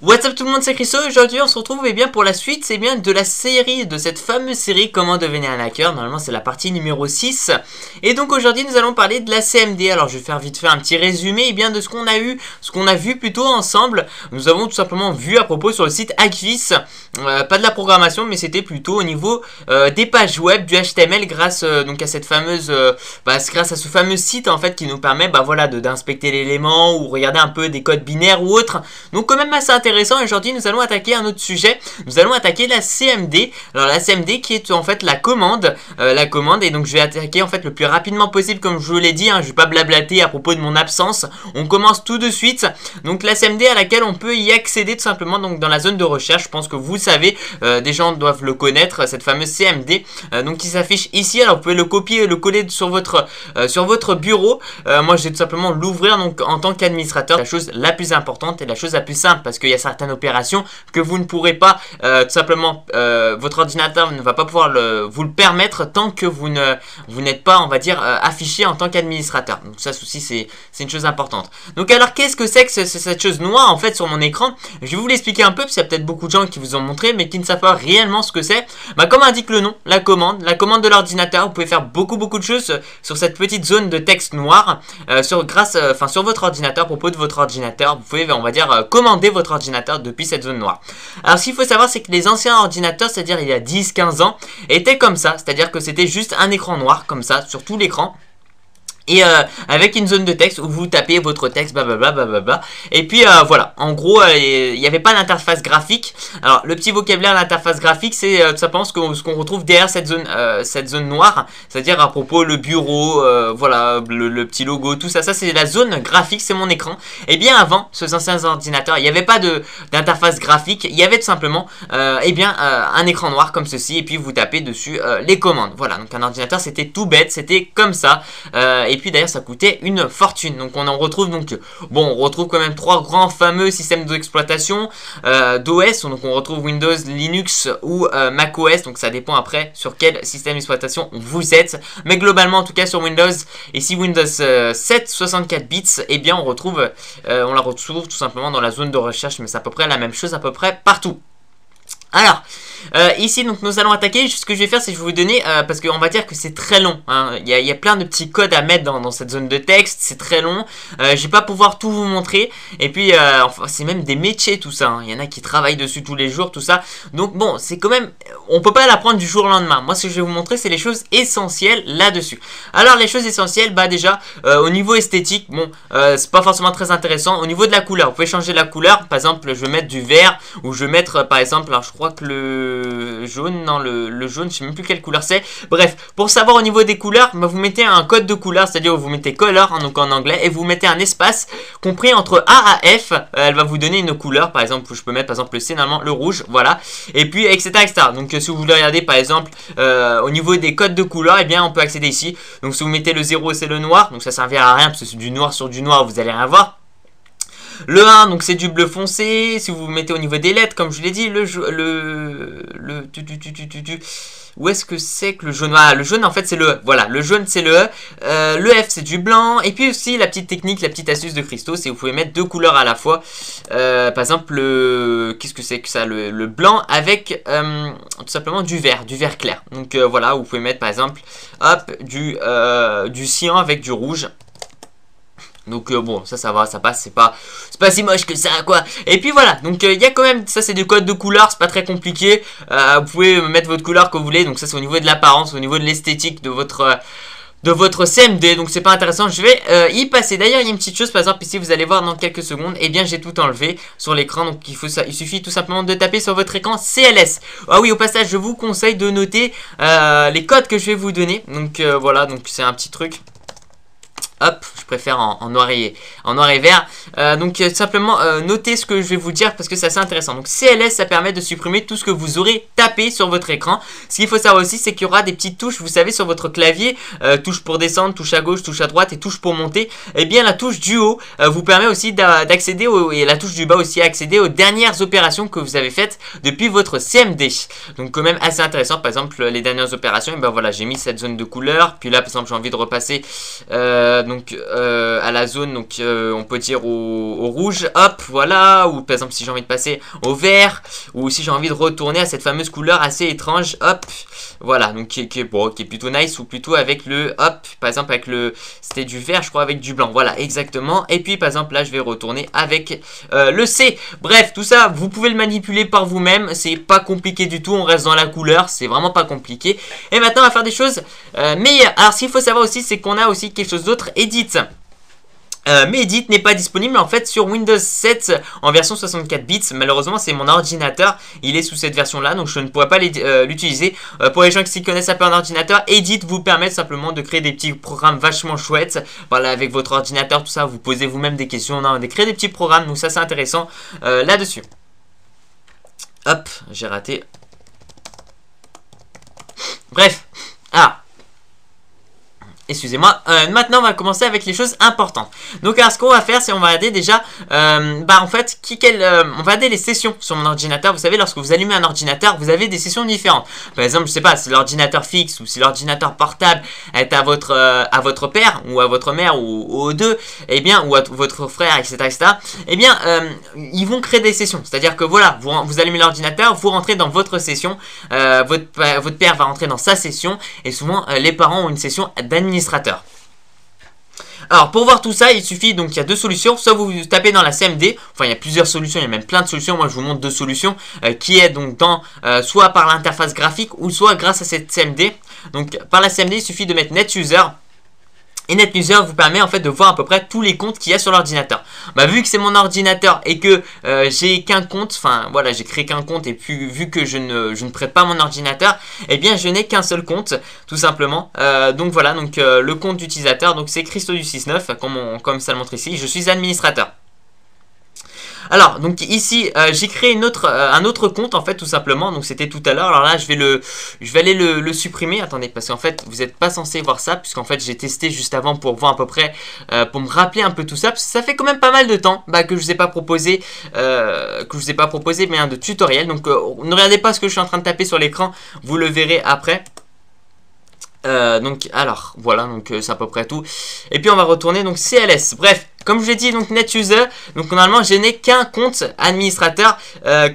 What's up tout le monde, c'est Christo. Aujourd'hui on se retrouve bien pour la suite, c'est bien de la série, de cette fameuse série Comment devenir un hacker. Normalement c'est la partie numéro 6. Et donc aujourd'hui nous allons parler de la CMD. Alors je vais faire vite fait un petit résumé bien de ce qu'on a eu, ce qu'on a vu plutôt ensemble. Nous avons tout simplement vu à propos sur le site Hackviz, pas de la programmation mais c'était plutôt au niveau des pages web, du HTML grâce donc à cette fameuse, grâce à ce fameux site en fait qui nous permet voilà, d'inspecter l'élément ou regarder un peu des codes binaires ou autres. Donc quand même assez intéressant. Aujourd'hui nous allons attaquer un autre sujet. Nous allons attaquer la CMD. Alors la CMD qui est en fait la commande, et donc je vais attaquer en fait le plus rapidement possible comme je vous l'ai dit. Je vais pas blablater à propos de mon absence. On commence tout de suite. Donc la CMD à laquelle on peut y accéder tout simplement donc dans la zone de recherche. Je pense que vous savez, des gens doivent le connaître, cette fameuse CMD. Donc qui s'affiche ici. Alors vous pouvez le copier, le coller sur votre bureau. Moi je vais tout simplement l'ouvrir donc en tant qu'administrateur. La chose la plus importante et la chose la plus simple parce qu'il y a certaines opérations que vous ne pourrez pas tout simplement, votre ordinateur ne va pas pouvoir vous le permettre tant que vous n'êtes pas, on va dire, affiché en tant qu'administrateur. Donc ça aussi c'est une chose importante. Donc alors qu'est-ce que c'est que cette chose noire en fait sur mon écran? Je vais vous l'expliquer un peu parce qu'il y a peut-être beaucoup de gens qui vous ont montré mais qui ne savent pas réellement ce que c'est. Comme indique le nom, la commande de l'ordinateur, vous pouvez faire beaucoup de choses sur cette petite zone de texte noir sur votre ordinateur, à propos de votre ordinateur. Vous pouvez, on va dire, commander votre ordinateur depuis cette zone noire. Alors ce qu'il faut savoir c'est que les anciens ordinateurs, c'est-à-dire il y a 10-15 ans, étaient comme ça, c'est-à-dire que c'était juste un écran noir comme ça sur tout l'écran. Et avec une zone de texte où vous tapez votre texte, blablabla. Et puis voilà, en gros, il n'y avait pas d'interface graphique. Alors le petit vocabulaire d'interface graphique, c'est tout simplement ce qu'on retrouve derrière cette zone noire. C'est-à-dire à propos le bureau, voilà, le petit logo, tout ça. Ça c'est la zone graphique, c'est mon écran. Et bien avant, ces anciens ordinateurs, il n'y avait pas d'interface graphique. Il y avait tout simplement un écran noir comme ceci. Et puis vous tapez dessus les commandes. Voilà, donc un ordinateur c'était tout bête, c'était comme ça. Et puis d'ailleurs ça coûtait une fortune. Donc on en retrouve on retrouve quand même trois grands fameux systèmes d'exploitation d'OS. Donc on retrouve Windows, Linux ou macOS. Donc ça dépend après sur quel système d'exploitation vous êtes. Mais globalement en tout cas sur Windows, ici Windows 7 64 bits, et bien on la retrouve tout simplement dans la zone de recherche. Mais c'est à peu près la même chose à peu près partout. Alors, ici donc nous allons attaquer. Ce que je vais faire c'est que je vais vous donner, parce qu'on va dire que c'est très long, il y a plein de petits codes à mettre dans cette zone de texte, c'est très long, je vais pas pouvoir tout vous montrer, et puis c'est même des métiers tout ça, il y en a qui travaillent dessus tous les jours, tout ça, donc bon c'est quand même, on peut pas l'apprendre du jour au lendemain. Moi ce que je vais vous montrer c'est les choses essentielles là-dessus. Alors les choses essentielles, déjà au niveau esthétique, c'est pas forcément très intéressant. Au niveau de la couleur, vous pouvez changer la couleur, par exemple je vais mettre du vert, ou je vais mettre par exemple, alors je crois que le jaune, non le jaune, je sais même plus quelle couleur c'est. Bref, pour savoir au niveau des couleurs, vous mettez un code de couleur, c'est-à-dire vous mettez color, donc en anglais, et vous mettez un espace compris entre A à F. Elle va vous donner une couleur, par exemple, je peux mettre par exemple le C, normalement le rouge, voilà, et puis etc. Donc si vous voulez regarder par exemple au niveau des codes de couleur, et bien on peut accéder ici. Donc si vous mettez le 0 c'est le noir, donc ça servira à rien parce que c'est du noir sur du noir, vous allez rien voir. Le 1, donc c'est du bleu foncé. Si vous mettez au niveau des lettres, comme je l'ai dit, où est-ce que c'est que le jaune? Le jaune en fait c'est le E. Voilà, le jaune c'est le E. Le F c'est du blanc. Et puis aussi la petite technique, la petite astuce de Christo, c'est que vous pouvez mettre deux couleurs à la fois. Par exemple, qu'est-ce que c'est que ça? Le blanc avec tout simplement du vert clair. Donc voilà, vous pouvez mettre par exemple, hop, du cyan avec du rouge. Donc bon, ça va, ça passe, c'est pas si moche que ça quoi. Et puis voilà, donc il y a quand même, ça c'est du code de couleur, c'est pas très compliqué. Vous pouvez mettre votre couleur que vous voulez, donc ça c'est au niveau de l'apparence, au niveau de l'esthétique de votre CMD, donc c'est pas intéressant, je vais y passer. D'ailleurs il y a une petite chose, par exemple ici vous allez voir dans quelques secondes, et bien j'ai tout enlevé sur l'écran, donc il suffit tout simplement de taper sur votre écran CLS. Ah oui, au passage je vous conseille de noter les codes que je vais vous donner, donc voilà, donc c'est un petit truc. Hop, je préfère en noir et vert. Donc simplement notez ce que je vais vous dire parce que c'est assez intéressant. Donc CLS ça permet de supprimer tout ce que vous aurez tapé sur votre écran. Ce qu'il faut savoir aussi c'est qu'il y aura des petites touches, vous savez, sur votre clavier, touche pour descendre, touche à gauche, touche à droite et touche pour monter. Et bien la touche du haut vous permet aussi d'accéder et la touche du bas aussi à accéder aux dernières opérations que vous avez faites depuis votre CMD. Donc quand même assez intéressant. Par exemple les dernières opérations, et ben voilà, j'ai mis cette zone de couleur. Puis là par exemple j'ai envie de repasser donc à la zone, donc on peut dire au rouge, hop, voilà, ou par exemple si j'ai envie de passer au vert, ou si j'ai envie de retourner à cette fameuse couleur assez étrange, hop, voilà, donc qui est plutôt nice, ou plutôt avec le, hop, par exemple avec le, c'était du vert je crois avec du blanc, voilà, exactement, et puis par exemple là je vais retourner avec le C. Bref, tout ça, vous pouvez le manipuler par vous-même, c'est pas compliqué du tout, on reste dans la couleur, c'est vraiment pas compliqué. Et maintenant on va faire des choses meilleures. Alors ce qu'il faut savoir aussi, c'est qu'on a aussi quelque chose d'autre, Edit. Mais Edit n'est pas disponible en fait sur Windows 7 en version 64 bits. Malheureusement c'est mon ordinateur, il est sous cette version là, donc je ne pourrais pas l'utiliser. Pour les gens qui s'y connaissent un peu en ordinateur, Edit vous permet simplement de créer des petits programmes vachement chouettes. Voilà, avec votre ordinateur, tout ça, vous posez vous-même des questions, créer des petits programmes, donc ça c'est intéressant là-dessus. Hop, j'ai raté. Bref, excusez-moi, maintenant on va commencer avec les choses importantes. Donc alors ce qu'on va faire, c'est on va regarder déjà, en fait, on va regarder les sessions sur mon ordinateur. Vous savez, lorsque vous allumez un ordinateur, vous avez des sessions différentes. Par exemple, je sais pas, si l'ordinateur fixe ou si l'ordinateur portable est à votre père ou à votre mère ou aux deux, et bien, ou à votre frère, etc., et bien, ils vont créer des sessions. C'est-à-dire que voilà, vous allumez l'ordinateur, vous rentrez dans votre session, votre père va rentrer dans sa session, et souvent les parents ont une session d'administration. Alors pour voir tout ça, il suffit, donc il y a deux solutions. Soit vous tapez dans la CMD, enfin il y a plusieurs solutions, il y a même plein de solutions. Moi je vous montre deux solutions qui est donc dans soit par l'interface graphique ou soit grâce à cette CMD. Donc par la CMD, il suffit de mettre NetUser. Et NetUser vous permet en fait de voir à peu près tous les comptes qu'il y a sur l'ordinateur. Vu que c'est mon ordinateur et que j'ai qu'un compte, enfin voilà, j'ai créé qu'un compte, et puis vu que je ne prête pas mon ordinateur, eh bien je n'ai qu'un seul compte, tout simplement. Donc voilà, donc le compte d'utilisateur, donc c'est Christo69, comme ça le montre ici, je suis administrateur. Alors, donc ici, j'ai créé un autre compte, en fait, tout simplement. Donc, c'était tout à l'heure. Alors là, je vais aller le supprimer. Attendez, parce qu'en fait, vous n'êtes pas censé voir ça, puisqu'en fait, j'ai testé juste avant pour voir à peu près, pour me rappeler un peu tout ça. Parce que ça fait quand même pas mal de temps que je vous ai pas proposé, mais de tutoriel. Donc, ne regardez pas ce que je suis en train de taper sur l'écran. Vous le verrez après. Donc, alors, voilà, donc c'est à peu près tout. Et puis, on va retourner, donc, CLS. Bref. Comme je l'ai dit, donc NetUser, donc normalement je n'ai qu'un compte administrateur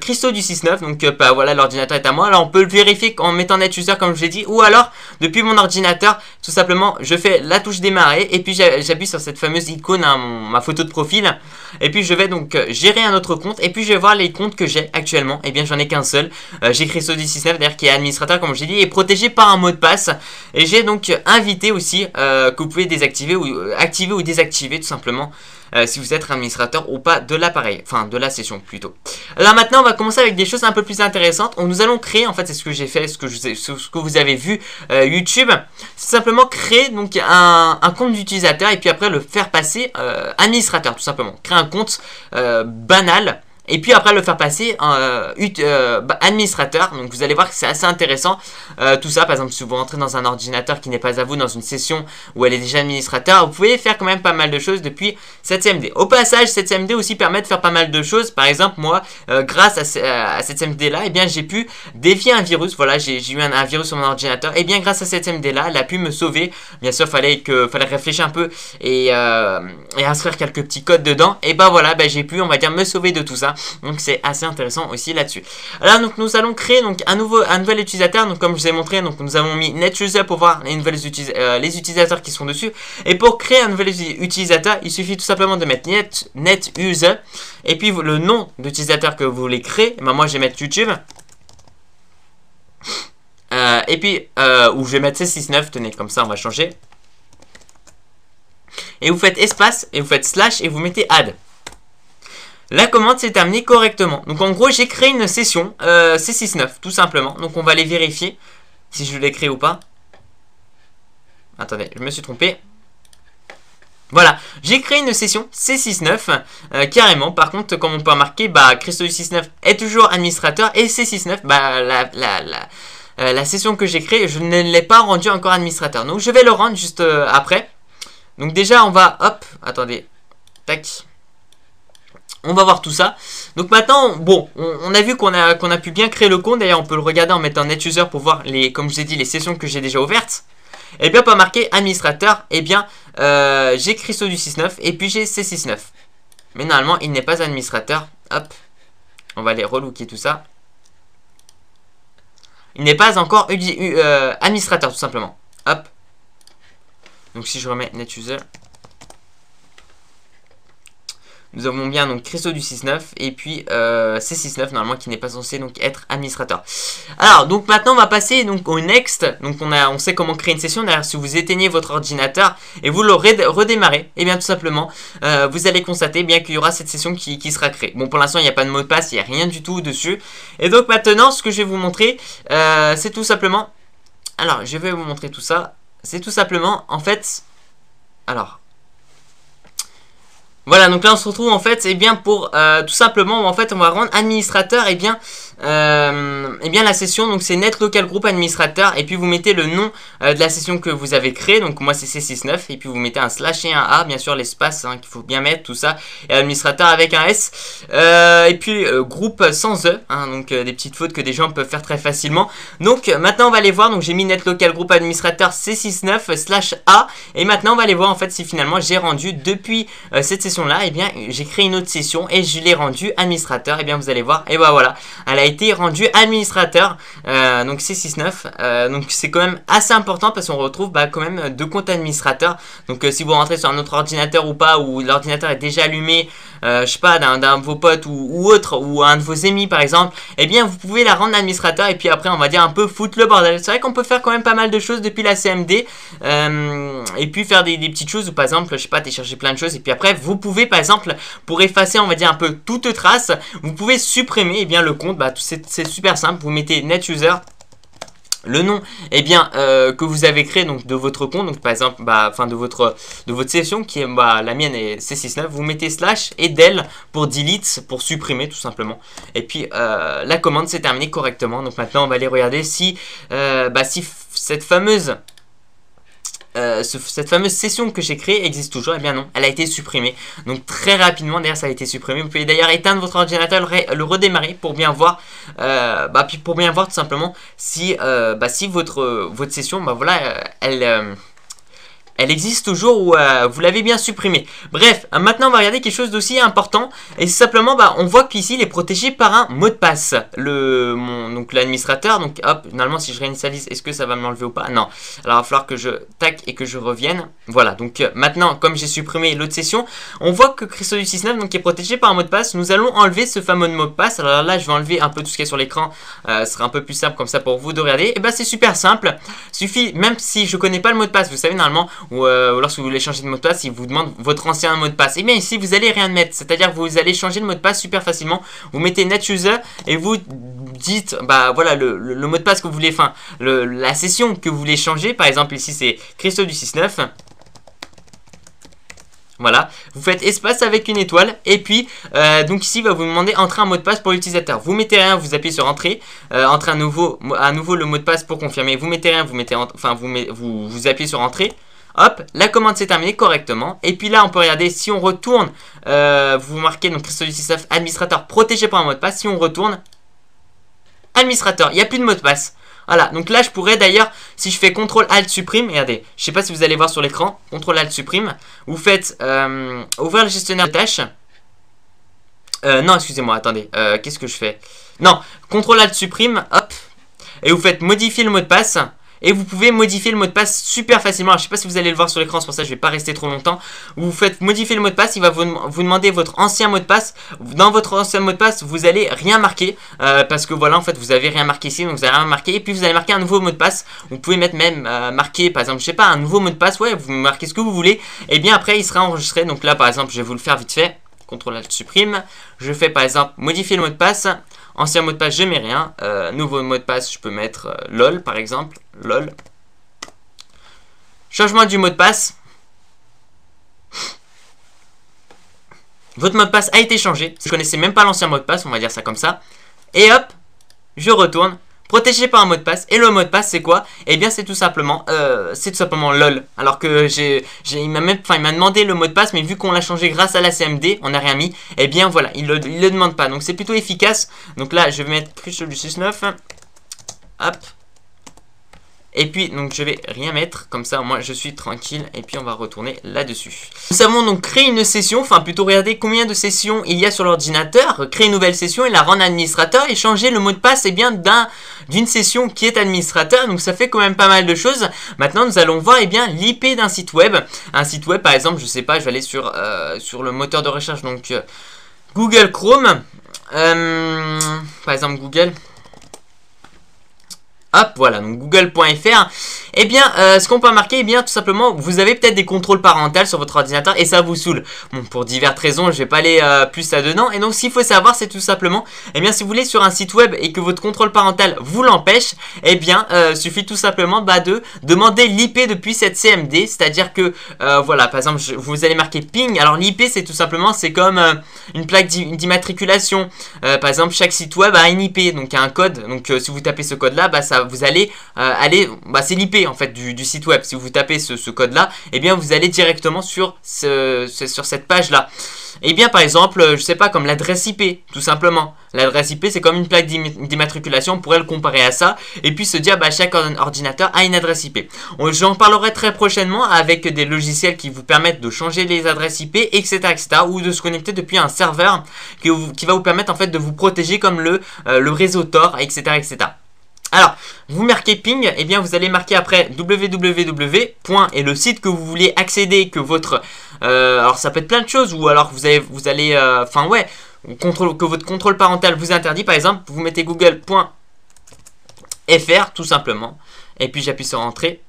Christo du 6.9, donc voilà, l'ordinateur est à moi. Alors on peut le vérifier en mettant NetUser comme je l'ai dit, ou alors depuis mon ordinateur, tout simplement je fais la touche démarrer et puis j'appuie sur cette fameuse icône, ma photo de profil, et puis je vais donc gérer un autre compte, et puis je vais voir les comptes que j'ai actuellement. Et bien j'en ai qu'un seul, j'ai Christo du 6.9 d'ailleurs qui est administrateur comme je l'ai dit, et protégé par un mot de passe, et j'ai donc invité aussi que vous pouvez désactiver ou activer ou désactiver tout simplement. Si vous êtes administrateur ou pas de l'appareil, enfin de la session plutôt. Alors maintenant on va commencer avec des choses un peu plus intéressantes. Nous allons créer, en fait c'est ce que j'ai fait, ce que vous avez vu YouTube, c'est simplement créer donc un compte d'utilisateur et puis après le faire passer administrateur tout simplement. Créer un compte banal. Et puis après le faire passer administrateur. Donc vous allez voir que c'est assez intéressant tout ça. Par exemple si vous rentrez dans un ordinateur qui n'est pas à vous, dans une session où elle est déjà administrateur, vous pouvez faire quand même pas mal de choses depuis cette CMD. Au passage, cette CMD aussi permet de faire pas mal de choses. Par exemple moi, grâce à cette CMD là, eh bien j'ai pu dévier un virus. Voilà, j'ai eu un virus sur mon ordinateur. Et bien grâce à cette CMD là, elle a pu me sauver. Bien sûr fallait réfléchir un peu et inscrire quelques petits codes dedans. Et ben voilà, j'ai pu, on va dire, me sauver de tout ça. Donc c'est assez intéressant aussi là-dessus. Alors donc nous allons créer donc un nouvel utilisateur. Donc comme je vous ai montré, donc nous avons mis NetUser pour voir les utilisateurs qui sont dessus. Et pour créer un nouvel utilisateur, il suffit tout simplement de mettre NetUser et puis le nom d'utilisateur que vous voulez créer. Moi je vais mettre YouTube. Et puis ou je vais mettre C69. Tenez, comme ça on va changer. Et vous faites espace et vous faites slash et vous mettez add. La commande s'est terminée correctement. Donc en gros j'ai créé une session C69 tout simplement. Donc on va aller vérifier si je l'ai créé ou pas. Attendez, je me suis trompé. Voilà, j'ai créé une session C69 carrément. Par contre, comme on peut remarquer, Christo du 6.9 est toujours administrateur et C69, la session que j'ai créée, je ne l'ai pas rendu encore administrateur. Donc je vais le rendre juste après. Donc déjà on va, hop, attendez, tac. On va voir tout ça. Donc maintenant, bon, on a vu qu'on a pu bien créer le compte. D'ailleurs, on peut le regarder en mettant NetUser pour voir comme je vous ai dit, les sessions que j'ai déjà ouvertes. Et bien, pas marqué administrateur. Et bien, j'ai Christo du 6.9 et puis j'ai C6.9. Mais normalement, il n'est pas administrateur. Hop, on va aller relooker tout ça. Il n'est pas encore administrateur, tout simplement. Hop. Donc si je remets NetUser, nous avons bien donc Christo du 6.9 et puis C6.9 normalement qui n'est pas censé donc être administrateur. Alors donc maintenant on va passer donc au next. Donc on sait comment créer une session. D'ailleurs si vous éteignez votre ordinateur et vous le redémarrez, et bien tout simplement vous allez constater bien qu'il y aura cette session qui sera créée. Bon pour l'instant il n'y a pas de mot de passe, il n'y a rien du tout dessus. Et donc maintenant ce que je vais vous montrer c'est tout simplement. Alors je vais vous montrer tout ça. C'est tout simplement en fait. Alors. Voilà, donc là on se retrouve en fait, bien pour tout simplement, en fait on va rendre administrateur, la session, donc c'est net local group administrateur, et puis vous mettez le nom de la session que vous avez créée, donc moi c'est C6.9, et puis vous mettez un slash et un A, bien sûr l'espace hein, qu'il faut bien mettre, tout ça, et administrateur avec un S, et puis groupe sans E, hein, donc des petites fautes que des gens peuvent faire très facilement. Donc maintenant on va aller voir, donc j'ai mis net local group administrateur C6.9 slash A, et maintenant on va aller voir en fait si finalement j'ai rendu depuis cette session là, et bien j'ai créé une autre session et je l'ai rendu administrateur. Et bien vous allez voir, et bah voilà, elle a été rendue administrateur. Donc c'est 6.9. Donc c'est quand même assez important parce qu'on retrouve quand même deux comptes administrateurs. Donc si vous rentrez sur un autre ordinateur ou pas, ou l'ordinateur est déjà allumé, je sais pas, d'un de vos potes ou autre, ou un de vos amis par exemple, et bien vous pouvez la rendre administrateur et puis après on va dire un peu foutre le bordel. C'est vrai qu'on peut faire quand même pas mal de choses depuis la CMD, et puis faire des petites choses, ou par exemple je sais pas, télécharger plein de choses, et puis après vous pouvez par exemple, pour effacer on va dire un peu toute trace, vous pouvez supprimer le compte. C'est super simple, vous mettez NetUser, le nom que vous avez créé donc de votre compte, donc par exemple de votre session qui est la mienne est C6.9, vous mettez slash et del pour delete, pour supprimer tout simplement, et puis la commande s'est terminée correctement. Donc maintenant on va aller regarder si cette fameuse session que j'ai créée existe toujours. Et bien non, elle a été supprimée. Donc très rapidement d'ailleurs ça a été supprimé. Vous pouvez d'ailleurs éteindre votre ordinateur, le redémarrer pour bien voir, puis pour bien voir tout simplement si votre session elle existe toujours ou vous l'avez bien supprimée. Bref, maintenant on va regarder quelque chose d'aussi important. Et c'est simplement, on voit qu'ici il est protégé par un mot de passe. Donc l'administrateur, donc hop, normalement si je réinitialise, est-ce que ça va me l'enlever ou pas? Non. Alors il va falloir que je tac et que je revienne. Voilà, donc maintenant comme j'ai supprimé l'autre session, on voit que Christo du 6.9 donc est protégé par un mot de passe. Nous allons enlever ce fameux mot de passe. Alors là je vais enlever un peu tout ce qui est sur l'écran. Ce sera un peu plus simple comme ça pour vous de regarder. Et c'est super simple. Suffit, même si je connais pas le mot de passe, vous savez normalement, ou lorsque vous voulez changer de mot de passe, il vous demande votre ancien mot de passe. Et bien ici vous allez rien mettre, c'est-à-dire que vous allez changer le mot de passe super facilement. Vous mettez NetUser et vous dites voilà le mot de passe que vous voulez, la session que vous voulez changer. Par exemple ici c'est Christo du 6.9. Voilà, vous faites espace avec une étoile et puis donc ici il va vous demander entrer un mot de passe pour l'utilisateur. Vous mettez rien, vous appuyez sur entrée, entrer à nouveau le mot de passe pour confirmer. Vous mettez rien, vous appuyez sur entrée. Hop, la commande s'est terminée correctement. Et puis là, on peut regarder si on retourne. Vous marquez donc Christo du 6.9 administrateur protégé par un mot de passe. Si on retourne, administrateur, il n'y a plus de mot de passe. Voilà, donc là je pourrais d'ailleurs, si je fais CTRL ALT supprime, regardez, je sais pas si vous allez voir sur l'écran, CTRL ALT supprime, vous faites ouvrir le gestionnaire de tâches. Non, excusez-moi, attendez, qu'est-ce que je fais? Non, CTRL ALT supprime, hop, et vous faites modifier le mot de passe. Et vous pouvez modifier le mot de passe super facilement. Alors, je ne sais pas si vous allez le voir sur l'écran, c'est pour ça que je ne vais pas rester trop longtemps. Vous faites modifier le mot de passe, il va vous demander votre ancien mot de passe. Dans votre ancien mot de passe, vous allez rien marquer. Parce que voilà, en fait, vous avez rien marqué ici, donc vous n'avez rien marqué. Et puis vous allez marquer un nouveau mot de passe. Vous pouvez mettre même marquer, par exemple, je sais pas, un nouveau mot de passe. Ouais, vous marquez ce que vous voulez. Et bien après, il sera enregistré. Donc là, par exemple, je vais vous le faire vite fait. CTRL ALT supprime. Je fais par exemple modifier le mot de passe. Ancien mot de passe, je mets rien. Nouveau mot de passe, je peux mettre LOL par exemple. LOL. Changement du mot de passe. Votre mot de passe a été changé. Je ne connaissais même pas l'ancien mot de passe, on va dire ça comme ça. Et hop, je retourne. Protégé par un mot de passe. Et le mot de passe, c'est quoi? Eh bien, c'est tout simplement LOL. Alors que il m'a demandé le mot de passe, mais vu qu'on l'a changé grâce à la CMD, on n'a rien mis. Eh bien, voilà, il le demande pas. Donc, c'est plutôt efficace. Donc là, je vais mettre Christo du 6.9. Hop. Et puis donc je vais rien mettre, comme ça moi je suis tranquille. Et puis on va retourner là-dessus. Nous avons donc créé une session, enfin plutôt regarder combien de sessions il y a sur l'ordinateur, créer une nouvelle session et la rendre administrateur et changer le mot de passe d'une session qui est administrateur. Donc ça fait quand même pas mal de choses. Maintenant nous allons voir l'IP d'un site web. Un site web par exemple, je sais pas, je vais aller sur le moteur de recherche, donc Google Chrome, par exemple Google. Hop, voilà, donc google.fr. Eh bien, ce qu'on peut remarquer, tout simplement, vous avez peut-être des contrôles parentaux sur votre ordinateur et ça vous saoule. Bon, pour diverses raisons, je vais pas aller plus là-dedans. Et donc, ce qu'il faut savoir, c'est tout simplement, si vous voulez sur un site web et que votre contrôle parental vous l'empêche, suffit tout simplement de demander l'IP depuis cette CMD. C'est-à-dire que, voilà, par exemple, vous allez marquer ping. Alors, l'IP, c'est tout simplement, c'est comme une plaque d'immatriculation. Par exemple, chaque site web a une IP, donc a un code. Donc, si vous tapez ce code-là, vous allez c'est l'IP en fait du site web. Si vous tapez ce code là, vous allez directement sur cette page là. Par exemple, je sais pas, comme l'adresse IP, tout simplement. L'adresse IP, c'est comme une plaque d'immatriculation, on pourrait le comparer à ça, et puis se dire, chaque ordinateur a une adresse IP. J'en parlerai très prochainement avec des logiciels qui vous permettent de changer les adresses IP, etc., ou de se connecter depuis un serveur qui va vous permettre en fait de vous protéger comme le réseau Tor, etc., etc. Alors, vous marquez ping, vous allez marquer après www. Et le site que vous voulez accéder, que votre... alors, ça peut être plein de choses, ou alors que votre contrôle parental vous interdit. Par exemple, vous mettez google.fr, tout simplement. Et puis, j'appuie sur entrée.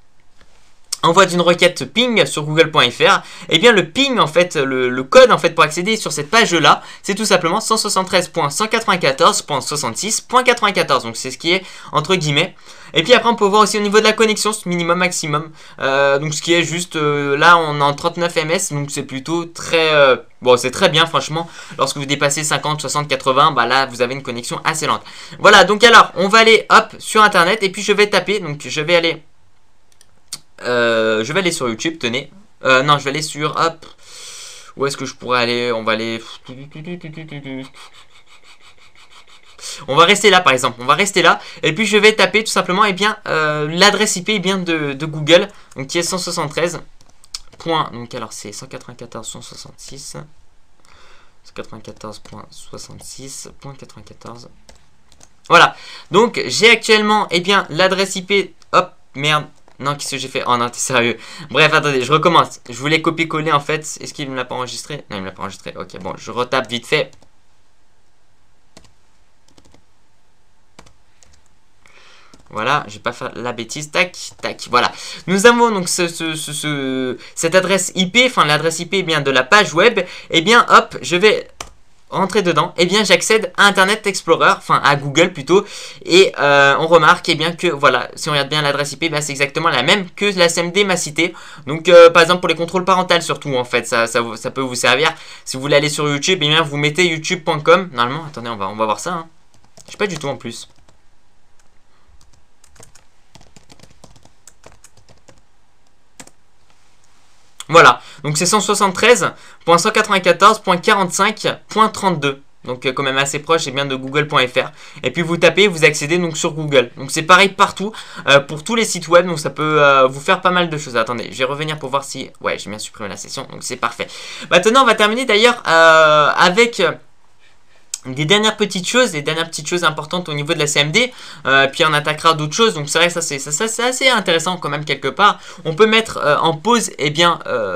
Envoi d'une requête ping sur google.fr. Le ping, en fait, le code en fait pour accéder sur cette page là, c'est tout simplement 173.194.66.94. donc c'est ce qui est entre guillemets. Et puis après on peut voir aussi au niveau de la connexion, ce minimum maximum, donc ce qui est juste là on est en 39 ms, donc c'est plutôt très c'est très bien franchement. Lorsque vous dépassez 50, 60, 80, là vous avez une connexion assez lente. Voilà, donc alors on va aller hop sur internet et puis je vais taper, donc je vais aller sur YouTube, tenez. Non, je vais aller sur... Hop. Où est-ce que je pourrais aller? On va aller... On va rester là, par exemple. On va rester là. Et puis, je vais taper tout simplement l'adresse IP de Google. Donc, qui est 173. Donc, alors, c'est 194.166. 194.66.94. Voilà. Donc, j'ai actuellement, l'adresse IP... Hop, merde. Non, qu'est-ce que j'ai fait? Oh non, t'es sérieux? Bref, attendez, je recommence. Je voulais copier-coller en fait. Est-ce qu'il ne l'a pas enregistré? Non, il ne l'a pas enregistré. Ok, bon, je retape vite fait. Voilà, je vais pas faire la bêtise. Tac, tac, voilà. Nous avons donc cette adresse IP, l'adresse IP de la page web. Hop, je vais rentrer dedans, j'accède à Internet Explorer, à Google plutôt, et on remarque que voilà, si on regarde bien l'adresse IP, c'est exactement la même que la CMD m'a cité. Donc par exemple pour les contrôles parentaux surtout en fait, ça peut vous servir. Si vous voulez aller sur YouTube, vous mettez youtube.com. Normalement, attendez, on va voir ça. Hein. Je sais pas du tout en plus. Voilà, donc c'est 173.194.45.32. Donc quand même assez proche de google.fr. Et puis vous tapez, vous accédez donc sur Google. Donc c'est pareil partout, pour tous les sites web. Donc ça peut vous faire pas mal de choses. Attendez, je vais revenir pour voir si... Ouais, j'ai bien supprimé la session, donc c'est parfait. Maintenant on va terminer d'ailleurs avec... des dernières petites choses importantes au niveau de la CMD, puis on attaquera d'autres choses, donc c'est vrai que ça c'est assez intéressant quand même quelque part. On peut mettre en pause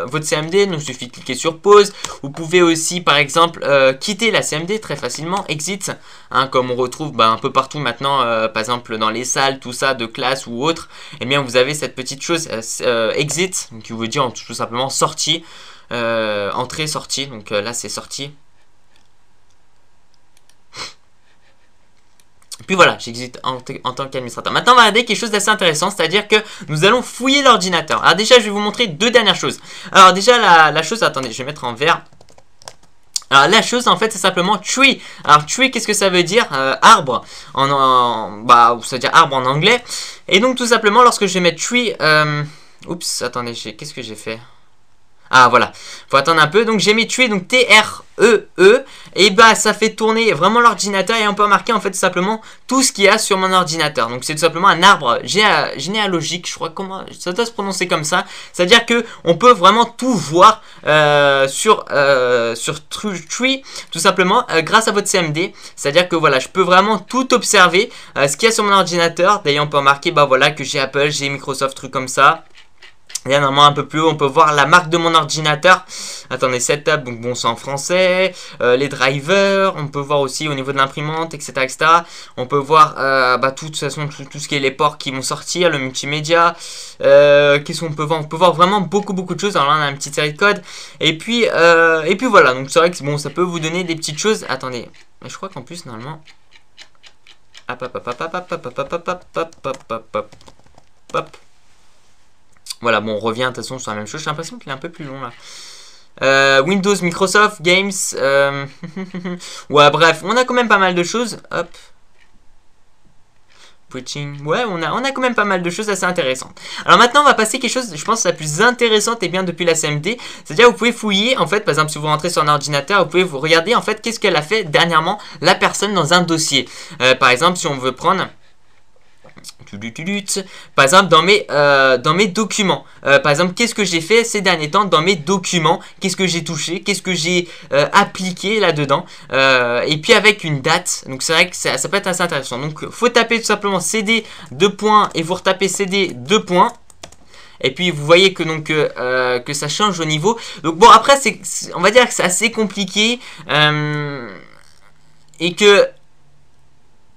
votre CMD, donc il suffit de cliquer sur pause. Vous pouvez aussi par exemple quitter la CMD très facilement, exit, comme on retrouve un peu partout maintenant, par exemple dans les salles, tout ça, de classe ou autre, vous avez cette petite chose exit, donc qui veut dire tout simplement sortie, entrée, sortie, donc là c'est sortie. Puis voilà, j'existe en tant qu'administrateur. Maintenant, on va regarder quelque chose d'assez intéressant, c'est-à-dire que nous allons fouiller l'ordinateur. Alors déjà, je vais vous montrer deux dernières choses. Alors déjà, la chose, attendez, je vais mettre en vert. Alors la chose en fait c'est simplement tree. Alors tree, qu'est-ce que ça veut dire? Arbre ça veut dire arbre en anglais. Et donc tout simplement lorsque je vais mettre tree, oups, attendez, qu'est-ce que j'ai fait? Ah voilà, faut attendre un peu. Donc j'ai mis tuer, donc T-R-E-E. Et bah ça fait tourner vraiment l'ordinateur. Et on peut remarquer en fait tout simplement tout ce qu'il y a sur mon ordinateur. Donc c'est tout simplement un arbre généalogique. Je crois comment ça doit se prononcer comme ça. C'est-à-dire que on peut vraiment tout voir sur Tree, tout simplement grâce à votre CMD. C'est-à-dire que voilà, je peux vraiment tout observer ce qu'il y a sur mon ordinateur. D'ailleurs on peut remarquer bah voilà que j'ai Apple, j'ai Microsoft, trucs comme ça. Et là, normalement, un peu plus haut, on peut voir la marque de mon ordinateur. Attendez, setup, donc bon, c'est en français. Les drivers, on peut voir aussi au niveau de l'imprimante, etc., etc. On peut voir, de toute façon, tout ce qui est les ports qui vont sortir, le multimédia. Qu'est-ce qu'on peut voir? On peut voir vraiment beaucoup de choses. Alors là, on a une petite série de codes. Et puis voilà. Donc c'est vrai que bon, ça peut vous donner des petites choses. Attendez, mais je crois qu'en plus, normalement... Hop. Voilà, bon, on revient de toute façon sur la même chose. J'ai l'impression qu'il est un peu plus long là. Windows, Microsoft, Games. Ouais, bref, on a quand même pas mal de choses. Hop. Preaching. Ouais, on a quand même pas mal de choses assez intéressantes. Alors maintenant, on va passer quelque chose, je pense, la plus intéressante et bien depuis la CMD. C'est-à-dire, vous pouvez fouiller, en fait, par exemple, si vous rentrez sur un ordinateur, vous pouvez vous regarder, en fait, qu'est-ce qu'elle a fait dernièrement, la personne dans un dossier. Par exemple, si on veut prendre... Par exemple dans mes documents, par exemple qu'est-ce que j'ai fait ces derniers temps dans mes documents, qu'est-ce que j'ai touché, qu'est-ce que j'ai appliqué là-dedans, et puis avec une date. Donc c'est vrai que ça peut être assez intéressant. Donc faut taper tout simplement CD 2 points et vous retapez CD 2 points. Et puis vous voyez que donc que ça change au niveau. Donc bon, après on va dire que c'est assez compliqué et que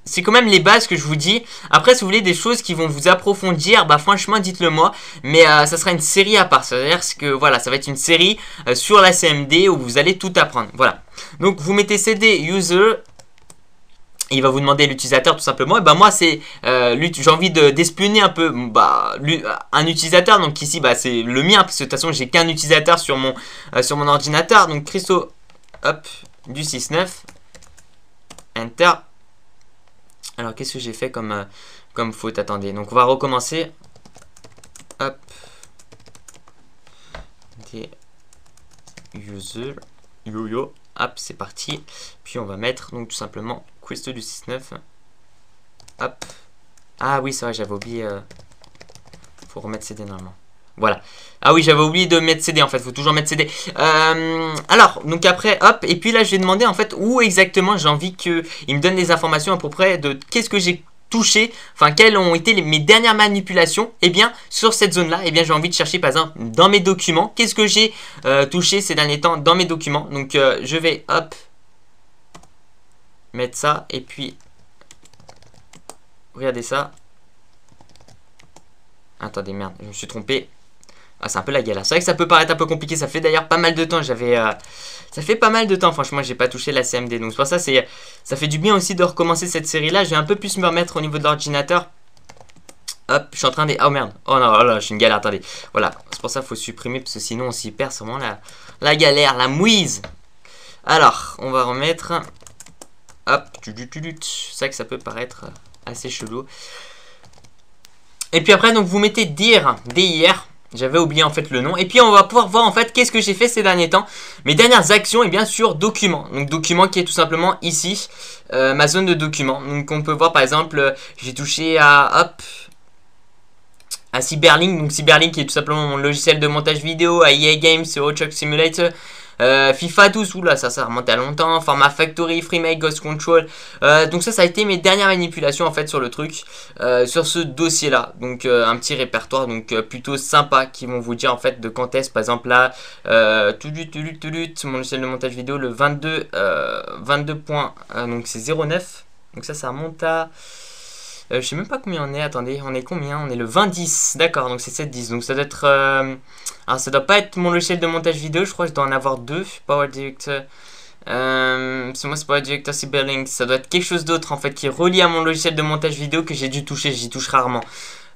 c'est quand même les bases que je vous dis. Après, si vous voulez des choses qui vont vous approfondir, bah franchement, dites-le moi. Mais ça sera une série à part. C'est-à-dire que voilà, ça va être une série sur la CMD où vous allez tout apprendre. Voilà. Donc, vous mettez CD user. Il va vous demander l'utilisateur tout simplement. Et bah moi, c'est j'ai envie d'espionner un peu un utilisateur. Donc ici, bah c'est le mien parce que de toute façon, j'ai qu'un utilisateur sur mon ordinateur. Donc Christo, hop, du 6.9, Enter. Alors, qu'est-ce que j'ai fait comme faute? Attendez, donc on va recommencer. Hop. Des user. Yo-yo. Hop, c'est parti. Puis on va mettre donc tout simplement Christo du 6.9. Hop. Ah oui, c'est vrai, j'avais oublié. Faut remettre CD normalement. Voilà. Ah oui, j'avais oublié de mettre CD en fait, faut toujours mettre CD. Alors, donc après, hop, et puis là je vais demander en fait où exactement j'ai envie qu'il me donne des informations à peu près de qu'est-ce que j'ai touché, enfin quelles ont été mes dernières manipulations. Et bien sur cette zone là, et bien j'ai envie de chercher par exemple dans mes documents, qu'est-ce que j'ai touché ces derniers temps dans mes documents. Donc je vais hop, mettre ça, et puis regardez ça. Attendez, merde, je me suis trompé. Ah, c'est un peu la galère. C'est vrai que ça peut paraître un peu compliqué. Ça fait d'ailleurs pas mal de temps. Ça fait pas mal de temps. Franchement, j'ai pas touché la CMD. Donc c'est pour ça, ça fait du bien aussi de recommencer cette série-là. Je vais un peu plus me remettre au niveau de l'ordinateur. Hop, je suis en train de... Oh merde. Oh non, oh là, je suis une galère. Attendez. Voilà. C'est pour ça qu'il faut supprimer parce que sinon on s'y perd. C'est vraiment la galère, la mouise. Alors, on va remettre. Hop. C'est vrai que ça peut paraître assez chelou. Et puis après, donc vous mettez dir. J'avais oublié en fait le nom. Et puis on va pouvoir voir en fait qu'est-ce que j'ai fait ces derniers temps. Mes dernières actions et bien sûr documents. Donc document qui est tout simplement ici. Ma zone de documents. Donc on peut voir par exemple, j'ai touché à Cyberlink. Donc Cyberlink qui est tout simplement mon logiciel de montage vidéo. À EA Games, Euro Truck Simulator. FIFA 12, oula, ça remonte à longtemps. Format Factory, FreeMake, Ghost Control. Donc ça a été mes dernières manipulations en fait sur le truc, sur ce dossier là. Donc un petit répertoire donc plutôt sympa qui vont vous dire en fait de quand est-ce par exemple là mon logiciel de montage vidéo le 22 points, donc c'est 09. Donc ça remonte à je sais même pas combien on est, attendez, on est combien? On est le 20-10, d'accord, donc c'est 7-10, donc ça doit être... alors ça doit pas être mon logiciel de montage vidéo, je crois que je dois en avoir deux, Power Director, c'est moi c'est Power Director Cyberlink, ça doit être quelque chose d'autre en fait, qui est relié à mon logiciel de montage vidéo que j'ai dû toucher, j'y touche rarement.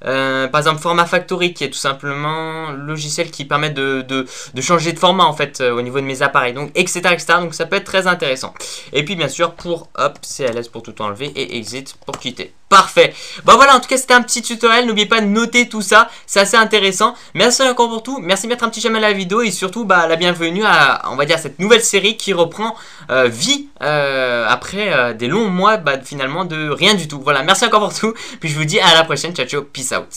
Par exemple Format Factory qui est tout simplement le logiciel qui permet de changer de format en fait au niveau de mes appareils, donc etc, donc ça peut être très intéressant. Et puis bien sûr pour hop CLS pour tout enlever et exit pour quitter. Parfait. Bon voilà, en tout cas c'était un petit tutoriel, n'oubliez pas de noter tout ça, c'est assez intéressant. Merci encore pour tout, merci de mettre un petit j'aime à la vidéo et surtout la bienvenue à, on va dire, cette nouvelle série qui reprend vie après des longs mois finalement de rien du tout. Voilà, merci encore pour tout, puis je vous dis à la prochaine, ciao ciao, peace out.